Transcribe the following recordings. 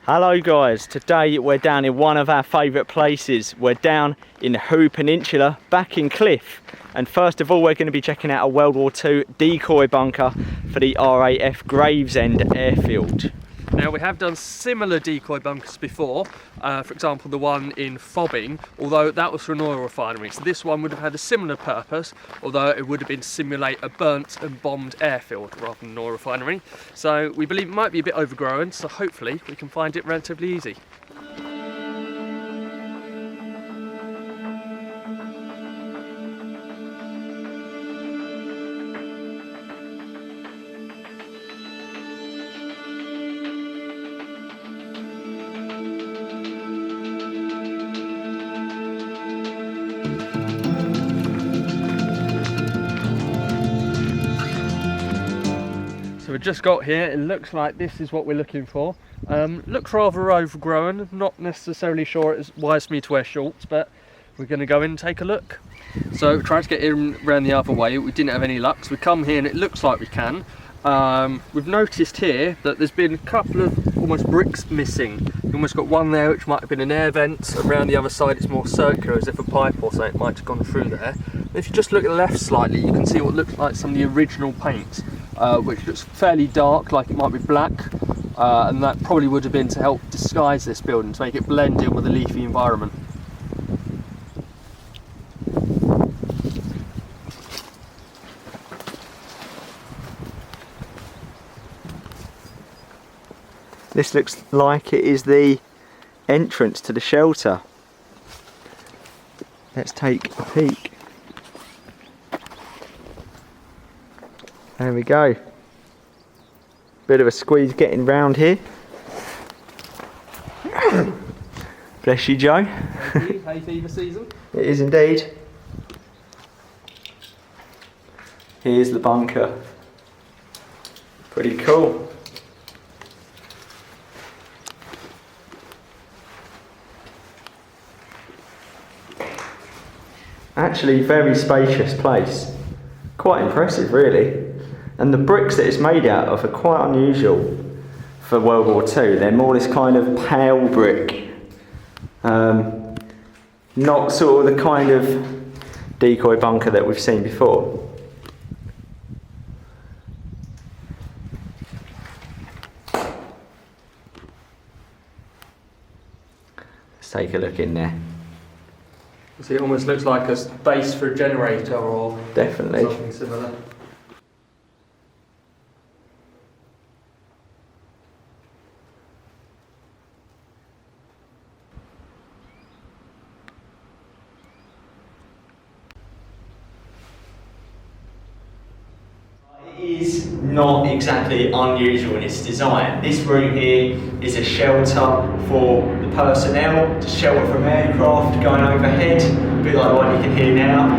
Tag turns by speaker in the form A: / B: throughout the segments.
A: Hello guys, today we're down in one of our favourite places. We're down in the Peninsula, back in Cliffe. And first of all, we're going to be checking out a World War II decoy bunker for the RAF Gravesend airfield.
B: Now, we have done similar decoy bunkers before, for example the one in Fobbing, although that was for an oil refinery. So this one would have had a similar purpose, although it would have been to simulate a burnt and bombed airfield rather than an oil refinery. So we believe it might be a bit overgrown, so hopefully we can find it relatively easy. So we've just got here, it looks like this is what we're looking for. Looks rather overgrown, not necessarily sure it's wise for me to wear shorts, but we're going to go in and take a look. So we tried to get in around the other way, we didn't have any luck, so we come here and it looks like we can. We've noticed here that there's been a couple of almost bricks missing. You've almost got one there which might have been an air vent, around the other side it's more circular as if a pipe or something might have gone through there. And if you just look at the left slightly, you can see what looks like some of the original paint. Which looks fairly dark, like it might be black, and that probably would have been to help disguise this building, to make it blend in with the leafy environment.
A: This looks like it is the entrance to the shelter. Let's take a peek. There we go. Bit of a squeeze getting round here. Bless you, Joe.
B: Thank you. Hay fever season.
A: It is indeed. Here's the bunker. Pretty cool. Actually, very spacious place. Quite impressive, really. And the bricks that it's made out of are quite unusual for World War II. They're more this kind of pale brick. Not sort of the kind of decoy bunker that we've seen before. Let's take a look in there.
B: See, it almost looks like a base for a generator or
A: definitely
B: something similar.
A: It is not exactly unusual in its design. This room here is a shelter for the personnel, to shelter from aircraft going overhead, a bit like the one you can hear now.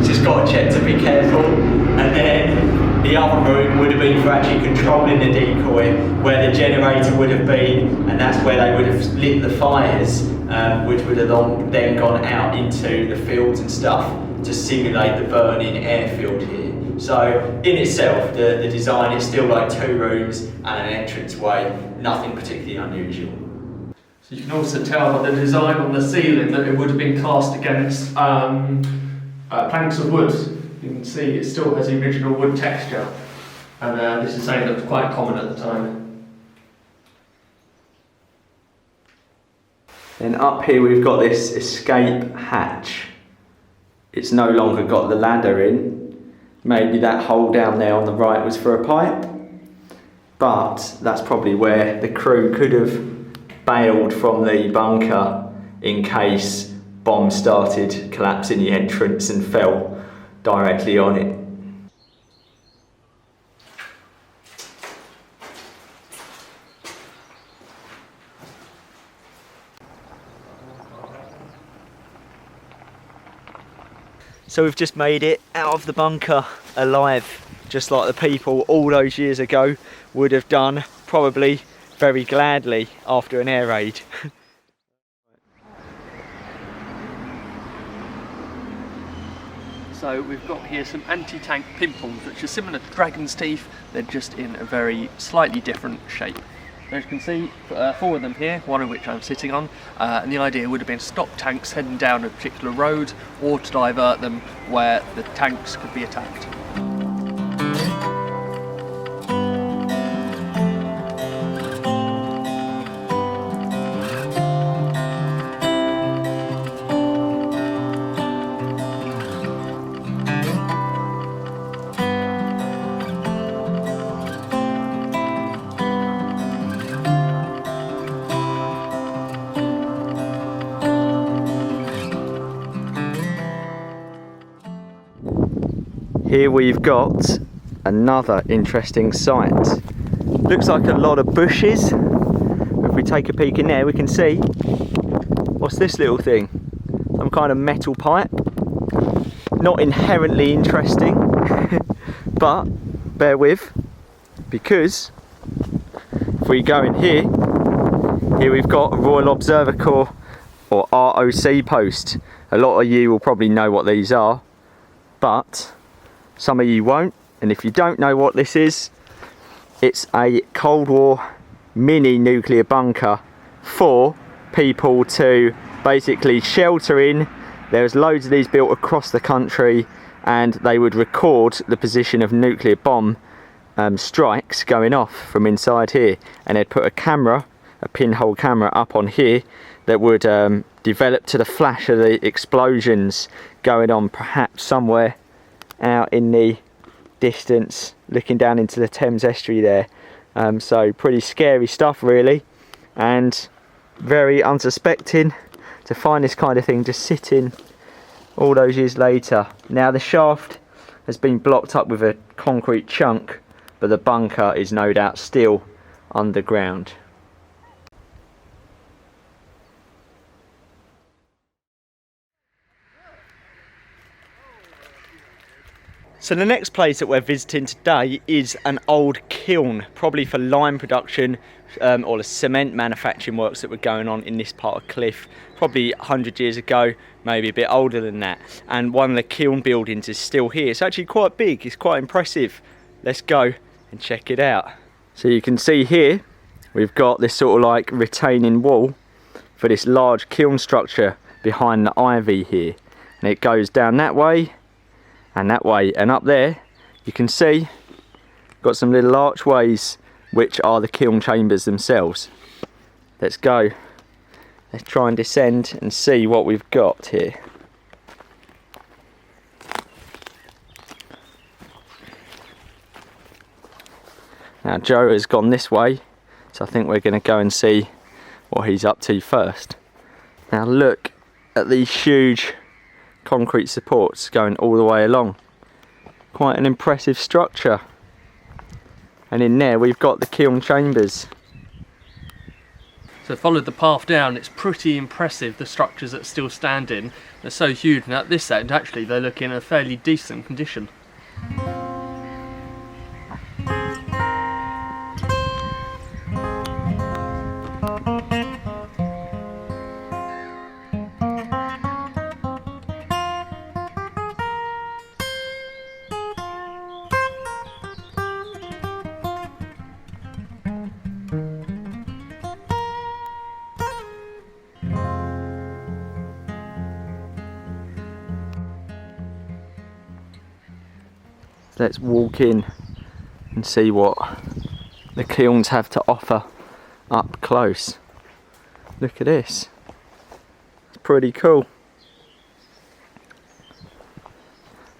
A: Just got to check to be careful. And then the other room would have been for actually controlling the decoy, where the generator would have been, and that's where they would have lit the fires, which would have then gone out into the fields and stuff to simulate the burning airfield here. So in itself, the design is still like 2 rooms and an entranceway, nothing particularly unusual.
B: So you can also tell by the design on the ceiling that it would have been cast against planks of wood. You can see it still has the original wood texture, and this is something that was quite common at the time.
A: Then up here we've got this escape hatch. It's no longer got the ladder in. Maybe that hole down there on the right was for a pipe, but that's probably where the crew could have bailed from the bunker in case bombs started collapsing the entrance and fell directly on it. So we've just made it out of the bunker alive, just like the people all those years ago would have done, probably very gladly after an air raid.
B: So So we've got here some anti-tank pimples, which are similar to dragon's teeth, they're just in a very slightly different shape. As you can see, 4 of them here, one of which I'm sitting on, and the idea would have been to stop tanks heading down a particular road or to divert them where the tanks could be attacked.
A: Here we've got another interesting site. Looks like a lot of bushes. If we take a peek in there, we can see, what's this little thing? Some kind of metal pipe. Not inherently interesting, but bear with, because if we go in here we've got a Royal Observer Corps or ROC post. A lot of you will probably know what these are, but some of you won't, and if you don't know what this is, it's a Cold War mini nuclear bunker for people to basically shelter in. There's loads of these built across the country, and they would record the position of nuclear bomb strikes going off from inside here, and they'd put a camera, a pinhole camera up on here that would develop to the flash of the explosions going on perhaps somewhere out in the distance, looking down into the Thames estuary there. So pretty scary stuff really, and very unsuspecting to find this kind of thing just sitting all those years later. Now the shaft has been blocked up with a concrete chunk, but the bunker is no doubt still underground. So the next place that we're visiting today is an old kiln, probably for lime production or the cement manufacturing works that were going on in this part of Cliffe, probably 100 years ago, maybe a bit older than that. And one of the kiln buildings is still here. It's actually quite big, it's quite impressive. Let's go and check it out. So you can see here, we've got this sort of like retaining wall for this large kiln structure behind the ivy here. And it goes down that way, and that way, and up there you can see got some little archways which are the kiln chambers themselves. Let's go, let's try and descend and see what we've got here. Now Joe has gone this way, so I think we're going to go and see what he's up to first. Now look at these huge concrete supports going all the way along. Quite an impressive structure. And in there we've got the kiln chambers.
B: So followed the path down, it's pretty impressive the structures that are still standing. They're so huge, and at this end actually they look in a fairly decent condition.
A: Let's walk in and see what the kilns have to offer up close. Look at this, it's pretty cool.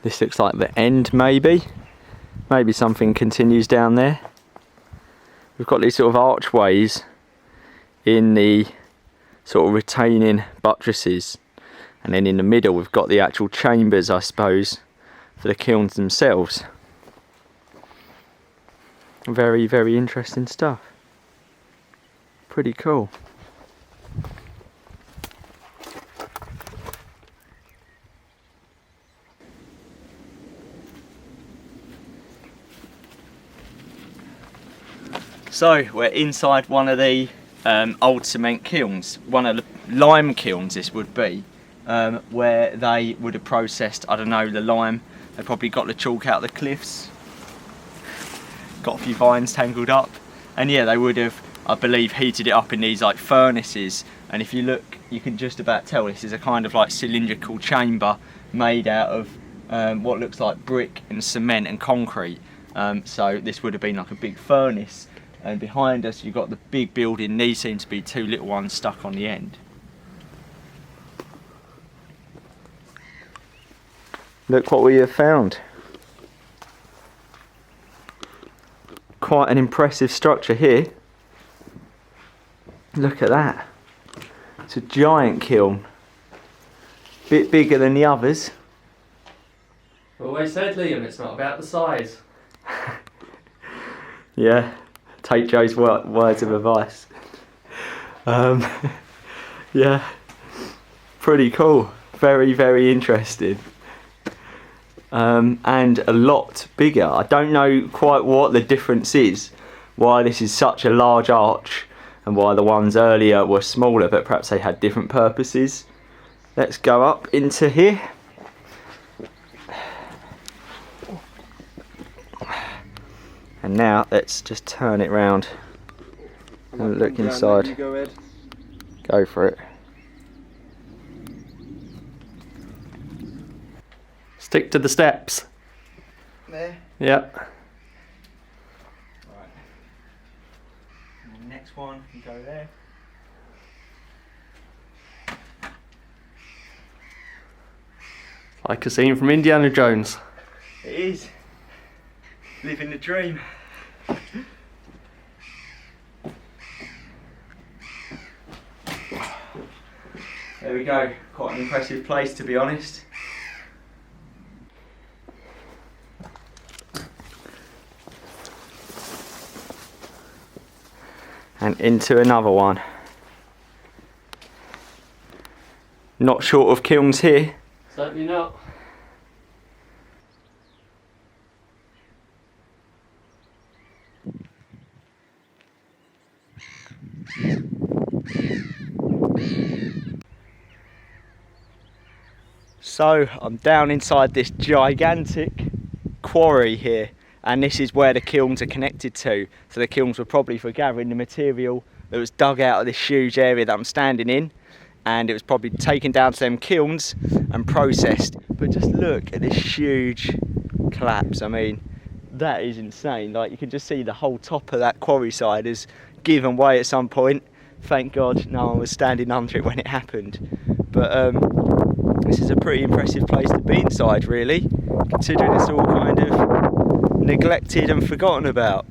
A: This looks like the end, maybe something continues down there. We've got these sort of archways in the sort of retaining buttresses, and then in the middle we've got the actual chambers, I suppose, for the kilns themselves. Very, very interesting stuff. Pretty cool. So we're inside one of the old cement kilns, one of the lime kilns this would be, where they would have processed, I don't know, the lime. They probably got the chalk out of the cliffs, got a few vines tangled up, and yeah, they would have, I believe, heated it up in these like furnaces. And if you look, you can just about tell this is a kind of like cylindrical chamber made out of what looks like brick and cement and concrete. So this would have been like a big furnace, and behind us you've got the big building. These seem to be two little ones stuck on the end. Look what we have found. Quite an impressive structure here. Look at that. It's a giant kiln. Bit bigger than the others.
B: Always said, Liam, it's not about the size.
A: Yeah, take Joe's words of advice. Yeah, pretty cool. Very, very interesting. And a lot bigger. I don't know quite what the difference is, why this is such a large arch and why the ones earlier were smaller, but perhaps they had different purposes. Let's go up into here. And now let's just turn it round and look inside.
C: Go ahead.
A: Go for it.
B: Stick to the steps.
A: There.
B: Yep.
A: Right. And the next one, you go there.
B: Like a scene from Indiana Jones.
A: It is. Living the dream. There we go. Quite an impressive place, to be honest. And into another one. Not short of kilns here.
B: Certainly not.
A: So I'm down inside this gigantic quarry here, and this is where the kilns are connected to. So the kilns were probably for gathering the material that was dug out of this huge area that I'm standing in, and it was probably taken down to them kilns and processed. But just look at this huge collapse. I mean, that is insane. Like, you can just see the whole top of that quarry side has given way at some point. Thank God no one was standing under it when it happened. But this is a pretty impressive place to be inside, really, considering it's all kind of neglected and forgotten about.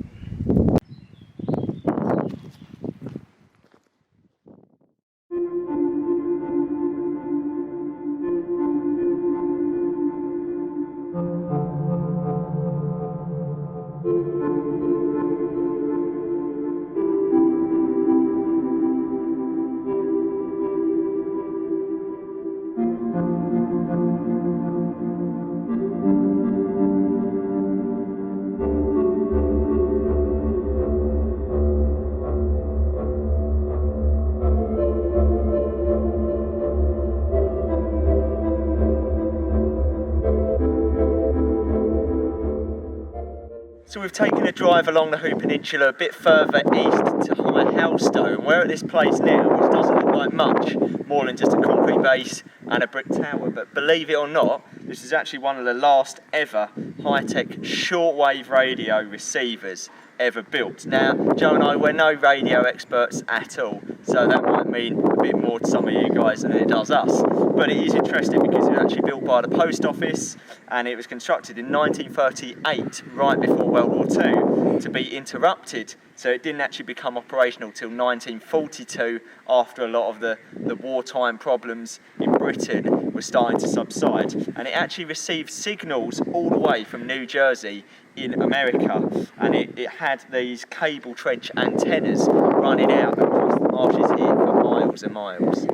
A: So we've taken a drive along the Hoo Peninsula a bit further east to High Halstow, and we're at this place now which doesn't look like much more than just a concrete base and a brick tower, but believe it or not, this is actually one of the last ever high-tech shortwave radio receivers ever built. Now, Joe and I, we're no radio experts at all, so that might mean a bit more to some of you guys than it does us. But it is interesting because it was actually built by the post office, and it was constructed in 1938, right before World War II, to be interrupted. So it didn't actually become operational till 1942, after a lot of the wartime problems in Britain were starting to subside. And it actually received signals all the way from New Jersey in America, and it had these cable trench antennas running out across the marshes here for miles and miles.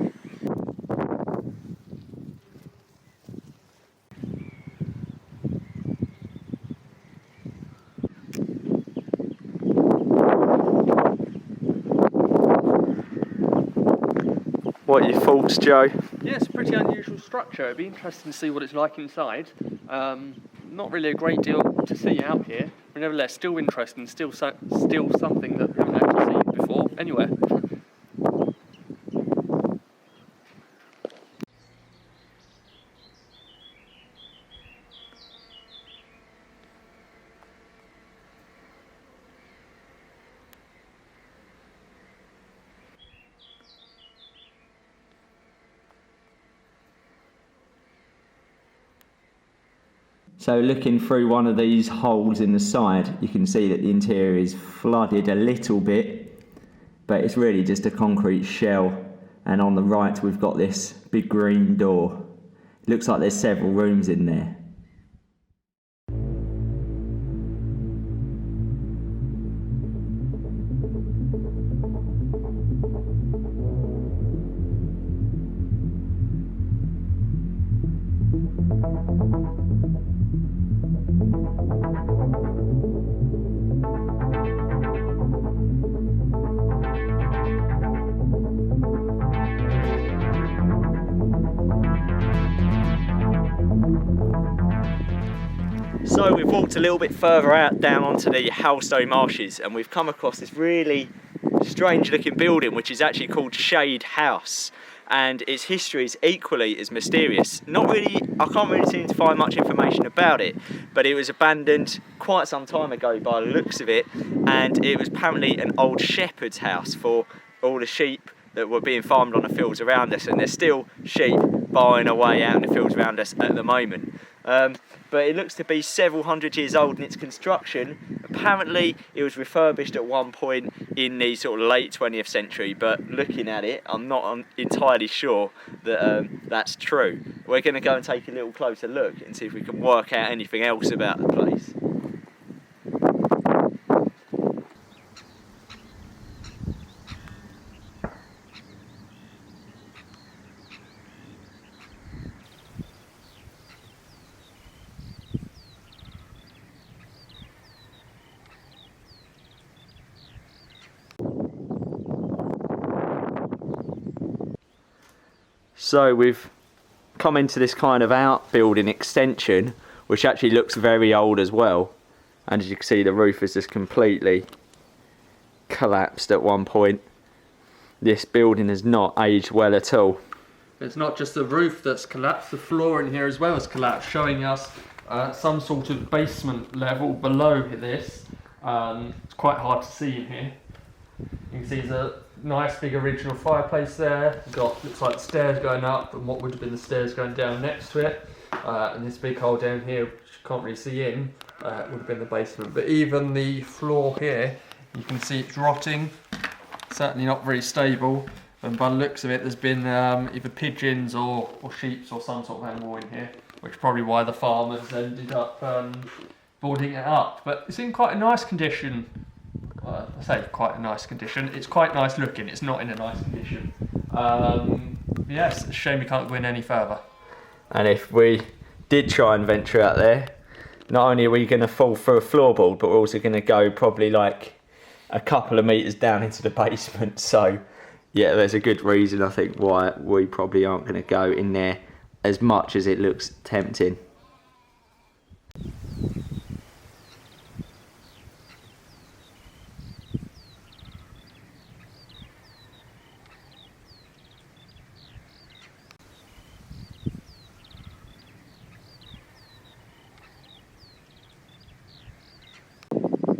A: What are your thoughts, Joe?
B: Yeah, it's a pretty unusual structure. It'd be interesting to see what it's like inside. Not really a great deal to see out here, but nevertheless, still interesting, still something that we haven't actually seen before anywhere.
A: So looking through one of these holes in the side, you can see that the interior is flooded a little bit, but it's really just a concrete shell. And on the right, we've got this big green door. It looks like there's several rooms in there. So we've walked a little bit further out down onto the Halstow Marshes, and we've come across this really strange looking building which is actually called Shade House, and its history is equally as mysterious. I can't really seem to find much information about it, but it was abandoned quite some time ago by the looks of it, and it was apparently an old shepherd's house for all the sheep that were being farmed on the fields around us, and there's still sheep buying away out in the fields around us at the moment. But it looks to be several hundred years old in its construction. Apparently it was refurbished at one point in the sort of late 20th century, but looking at it, I'm not entirely sure that that's true. We're going to go and take a little closer look and see if we can work out anything else about the place. So we've come into this kind of outbuilding extension, which actually looks very old as well. And as you can see, the roof is just completely collapsed at one point. This building has not aged well at all.
B: It's not just the roof that's collapsed, the floor in here as well has collapsed, showing us some sort of basement level below this. It's quite hard to see in here. You can see there's a nice big original fireplace there. Looks like stairs going up and what would have been the stairs going down next to it. And this big hole down here, which you can't really see in, would have been the basement. But even the floor here, you can see it's rotting. Certainly not very stable. And by the looks of it, there's been either pigeons or sheep or some sort of animal in here, which is probably why the farmers ended up boarding it up. But it's in quite a nice condition. I say quite a nice condition. It's quite nice looking. It's not in a nice condition. Yes, it's a shame we can't go in any further. And if we did try and venture out there, not only are we going to fall through a floorboard, but we're also going to go probably like a couple of metres down into the basement. So yeah, there's a good reason I think why we probably aren't going to go in there as much as it looks tempting.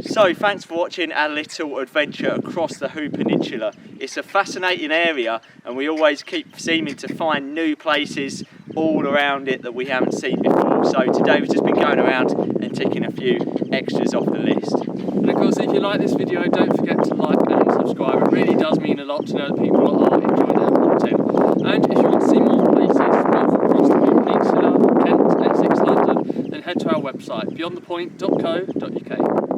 B: So thanks for watching our little adventure across the Hoo Peninsula. It's a fascinating area and we always keep seeming to find new places all around it that we haven't seen before. So today we've just been going around and ticking a few extras off the list. And of course, if you like this video, don't forget to like and subscribe. It really does mean a lot to know that people are enjoying our content. And if you want to see more places both across the Hoo Peninsula, Kent, Essex, London, then head to our website beyondthepoint.co.uk.